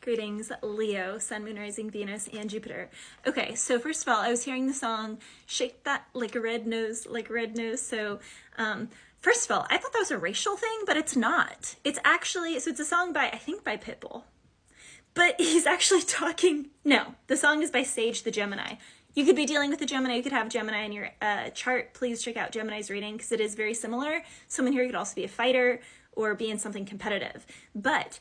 Greetings, Leo, Sun, Moon, Rising, Venus, and Jupiter. Okay, so first of all, I was hearing the song Shake That Like a Red Nose, Like a Red Nose. So, first of all, I thought that was a racial thing, but it's not. It's actually, so it's a song by, I think by Pitbull. But he's actually talking, no, the song is by Sage the Gemini. You could be dealing with a Gemini, you could have Gemini in your chart. Please check out Gemini's reading because it is very similar. Someone here could also be a fighter or be in something competitive. But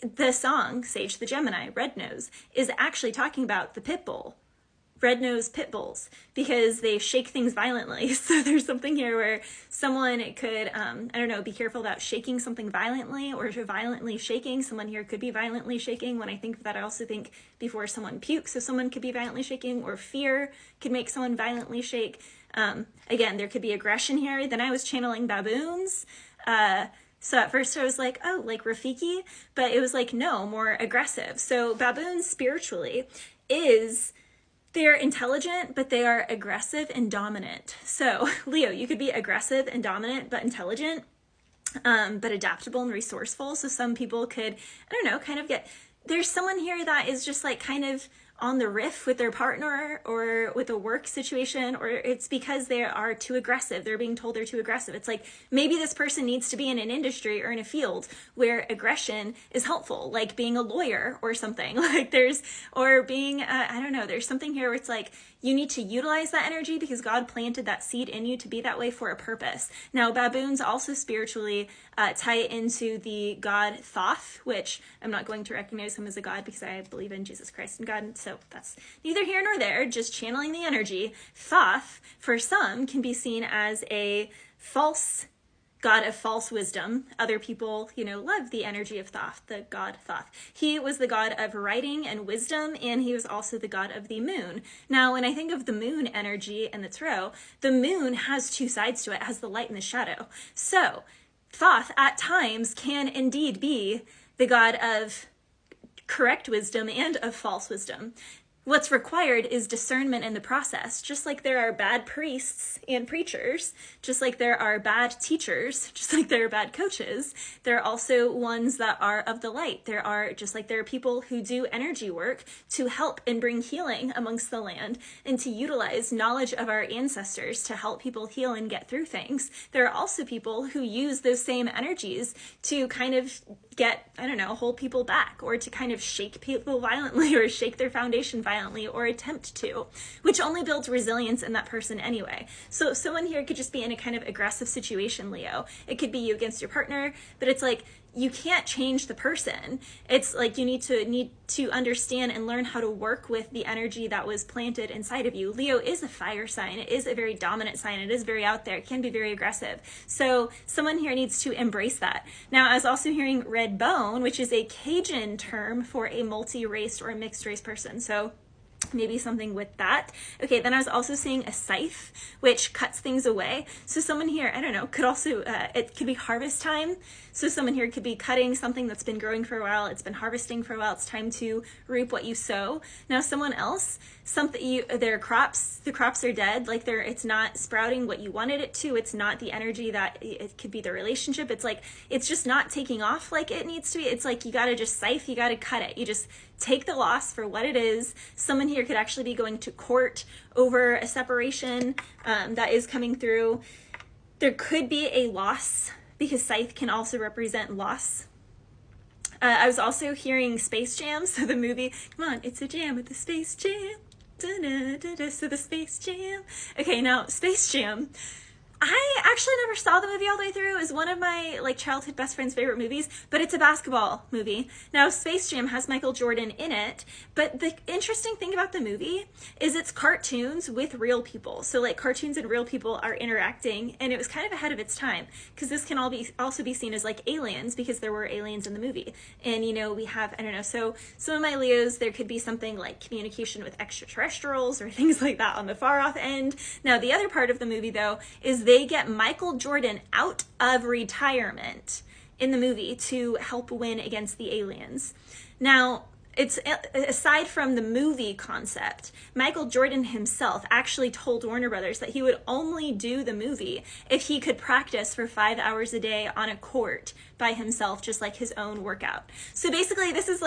the song, Sage the Gemini, Red Nose, is actually talking about the Pitbull, Red Nose Pitbulls, because they shake things violently. So there's something here where someone could, I don't know, be careful about shaking something violently or violently shaking. Someone here could be violently shaking. When I think of that, I also think before someone pukes, so someone could be violently shaking, or fear could make someone violently shake. Again, there could be aggression here. Then I was channeling baboons. So at first I was like, oh, like Rafiki, but it was like, no, more aggressive. So baboons spiritually they're intelligent, but they are aggressive and dominant. So Leo, you could be aggressive and dominant, but intelligent, but adaptable and resourceful. So some people could, I don't know, kind of there's someone here that is just like kind of on the riff with their partner or with a work situation, or it's because they are too aggressive. They're being told they're too aggressive. It's like maybe this person needs to be in an industry or in a field where aggression is helpful, like being a lawyer or something. Like or being, I don't know, there's something here where it's like you need to utilize that energy because God planted that seed in you to be that way for a purpose. Now, baboons also spiritually tie into the god Thoth, which I'm not going to recognize him as a god because I believe in Jesus Christ and God. So that's neither here nor there, just channeling the energy. Thoth, for some, can be seen as a false god of false wisdom. Other people, love the energy of Thoth, the god Thoth. He was the god of writing and wisdom, and he was also the god of the moon. Now, when I think of the moon energy and the tarot, the moon has two sides to it. It has the light and the shadow. So Thoth at times can indeed be the god of correct wisdom and of false wisdom. What's required is discernment in the process. Just like there are bad priests and preachers, just like there are bad teachers, just like there are bad coaches, there are also ones that are of the light. There are people who do energy work to help and bring healing amongst the land and to utilize knowledge of our ancestors to help people heal and get through things. There are also people who use those same energies to kind of hold people back, or to kind of shake people violently or shake their foundation violently or attempt to, which only builds resilience in that person anyway. So someone here could just be in a kind of aggressive situation, Leo. It could be you against your partner, but it's like you can't change the person. It's like you need to understand and learn how to work with the energy that was planted inside of you. Leo is a fire sign. It is a very dominant sign. It is very out there. It can be very aggressive. So someone here needs to embrace that. Now, I was also hearing red bone, which is a Cajun term for a multi-race or a mixed race person. So maybe something with that. Okay, then I was also seeing a scythe, which cuts things away. So someone here, I don't know, could also, it could be harvest time. So someone here could be cutting something that's been growing for a while. It's been harvesting for a while. It's time to reap what you sow. Now someone else, the crops are dead. Like it's not sprouting what you wanted it to. It's not the energy that it could be the relationship. It's like, it's just not taking off like it needs to be. It's like, you got to just scythe, you got to cut it. You just take the loss for what it is. Someone here could actually be going to court over a separation that is coming through. There could be a loss because scythe can also represent loss. I was also hearing Space Jam, so the movie, come on, it's a jam with the Space Jam. Da-da-da-da, so the Space Jam. Okay, now Space Jam. I actually never saw the movie all the way through. It was one of my childhood best friend's favorite movies, but it's a basketball movie. Now, Space Jam has Michael Jordan in it, but the interesting thing about the movie is it's cartoons with real people. So cartoons and real people are interacting, and it was kind of ahead of its time because this can also be seen as aliens because there were aliens in the movie. And we have, I don't know, so some of my Leos, there could be something like communication with extraterrestrials or things like that on the far off end. Now, the other part of the movie though is they get Michael Jordan out of retirement in the movie to help win against the aliens. Now, it's aside from the movie concept, Michael Jordan himself actually told Warner Brothers that he would only do the movie if he could practice for 5 hours a day on a court by himself, just like his own workout. So basically, this is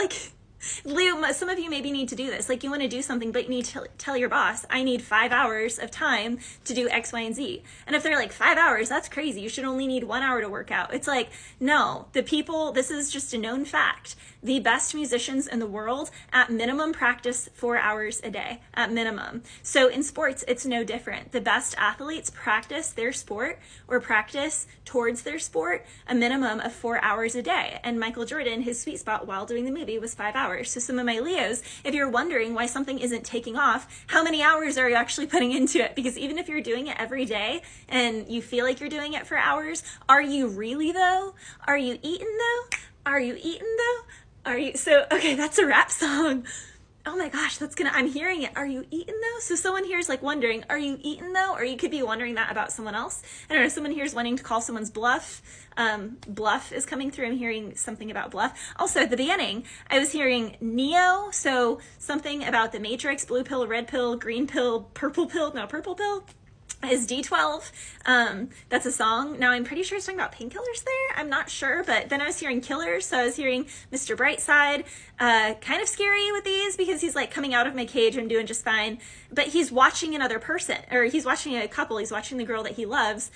Leo, some of you maybe need to do this. Like, you want to do something, but you need to tell your boss, I need 5 hours of time to do X, Y, and Z. And if they're like, 5 hours, that's crazy. You should only need 1 hour to work out. It's like, no, the people, this is just a known fact. The best musicians in the world, at minimum, practice 4 hours a day, at minimum. So in sports, it's no different. The best athletes practice their sport or practice towards their sport a minimum of 4 hours a day. And Michael Jordan, his sweet spot while doing the movie was 5 hours. So some of my Leos, if you're wondering why something isn't taking off, how many hours are you actually putting into it? Because even if you're doing it every day and you feel like you're doing it for hours, are you really though? Are you eating though? Are you eating though? Are you? So, okay, that's a rap song. Oh my gosh, I'm hearing it. Are you eating though? So someone here is like wondering, are you eating though? Or you could be wondering that about someone else. I don't know, someone here is wanting to call someone's bluff. Bluff is coming through. I'm hearing something about bluff. Also at the beginning, I was hearing Neo. So something about the Matrix, blue pill, red pill, green pill, purple pill. No, purple pill is D12. That's a song. Now I'm pretty sure it's talking about painkillers there. I'm not sure, but then I was hearing killers. So I was hearing Mr. Brightside, kind of scary with these because he's like coming out of my cage. I'm doing just fine, but he's watching another person, or he's watching a couple. He's watching the girl that he loves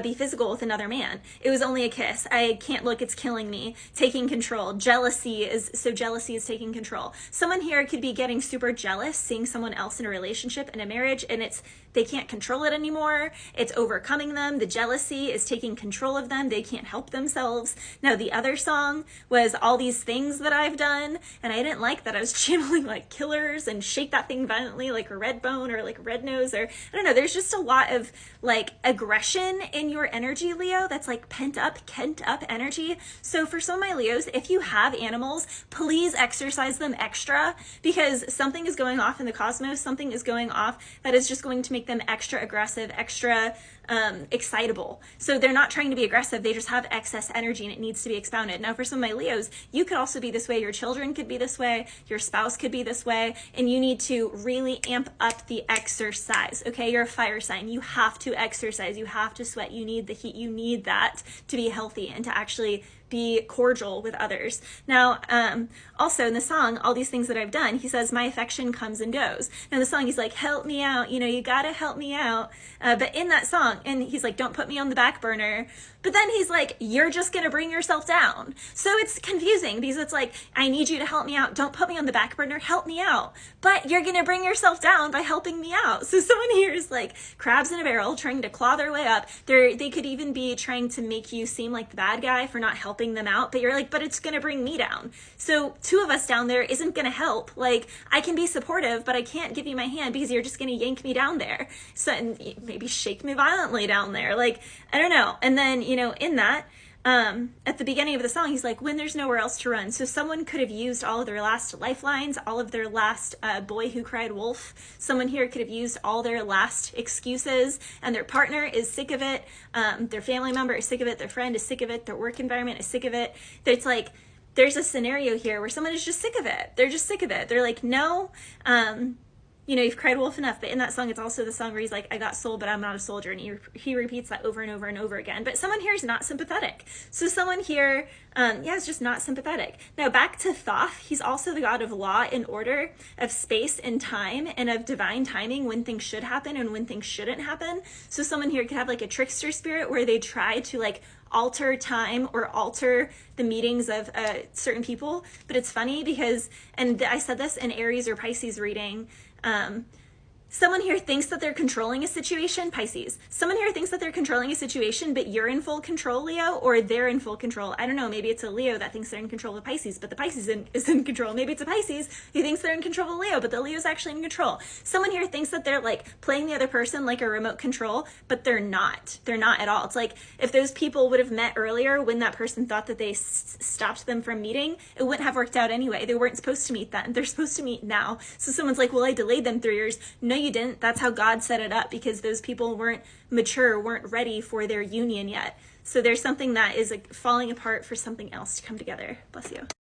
be physical with another man. It was only a kiss. I can't look, it's killing me. Taking control. Jealousy is taking control. Someone here could be getting super jealous, seeing someone else in a relationship, in a marriage, and they can't control it anymore. It's overcoming them. The jealousy is taking control of them. They can't help themselves. Now, the other song was all these things that I've done, and I didn't like that. I was channeling like killers and shake that thing violently like a red bone or like a red nose, or I don't know. There's just a lot of like aggression in your energy, Leo, that's like kent up energy. So for some of my Leos, if you have animals, please exercise them extra, because something is going off in the cosmos. Something is going off that is just going to make them extra aggressive, extra excitable. So they're not trying to be aggressive. They just have excess energy and it needs to be expounded. Now, for some of my Leos, you could also be this way. Your children could be this way. Your spouse could be this way. And you need to really amp up the exercise. Okay. You're a fire sign. You have to exercise. You have to sweat. You need the heat. You need that to be healthy and to actually be cordial with others. Now, also in the song, all these things that I've done, he says, my affection comes and goes. Now in the song, he's like, help me out. You gotta help me out. But in that song, and he's like, don't put me on the back burner. But then he's like, you're just going to bring yourself down. So it's confusing because it's like, I need you to help me out. Don't put me on the back burner. Help me out. But you're going to bring yourself down by helping me out. So someone here is like crabs in a barrel trying to claw their way up. They could even be trying to make you seem like the bad guy for not helping them out. But you're like, but it's going to bring me down. So two of us down there isn't going to help. Like, I can be supportive, but I can't give you my hand because you're just going to yank me down there. So and maybe shake me violently down there. Like, I don't know. And then, in that, at the beginning of the song, he's like, when there's nowhere else to run. So someone could have used all of their last lifelines, all of their last boy who cried wolf. Someone here could have used all their last excuses, and their partner is sick of it. Their family member is sick of it. Their friend is sick of it. Their work environment is sick of it. It's like, there's a scenario here where someone is just sick of it. They're just sick of it. They're like, no, you've cried wolf enough. But in that song, it's also the song where he's like, I got soul, but I'm not a soldier. And he repeats that over and over and over again. But someone here is not sympathetic. So someone here, is just not sympathetic. Now back to Thoth. He's also the god of law and order, of space and time, and of divine timing, when things should happen and when things shouldn't happen. So someone here could have like a trickster spirit where they try to like alter time or alter the meetings of certain people. But it's funny because, and I said this in Aries or Pisces reading, someone here thinks that they're controlling a situation, Pisces. Someone here thinks that they're controlling a situation, but you're in full control, Leo, or they're in full control. I don't know, maybe it's a Leo that thinks they're in control of Pisces, but the Pisces is in control. Maybe it's a Pisces who thinks they're in control of Leo, but the Leo's actually in control. Someone here thinks that they're like playing the other person like a remote control, but they're not. They're not at all. It's like if those people would have met earlier when that person thought that they stopped them from meeting, it wouldn't have worked out anyway. They weren't supposed to meet then. They're supposed to meet now. So someone's like, well, I delayed them 3 years. No, you didn't. That's how God set it up, because those people weren't mature, weren't ready for their union yet. So there's something that is like falling apart for something else to come together. Bless you.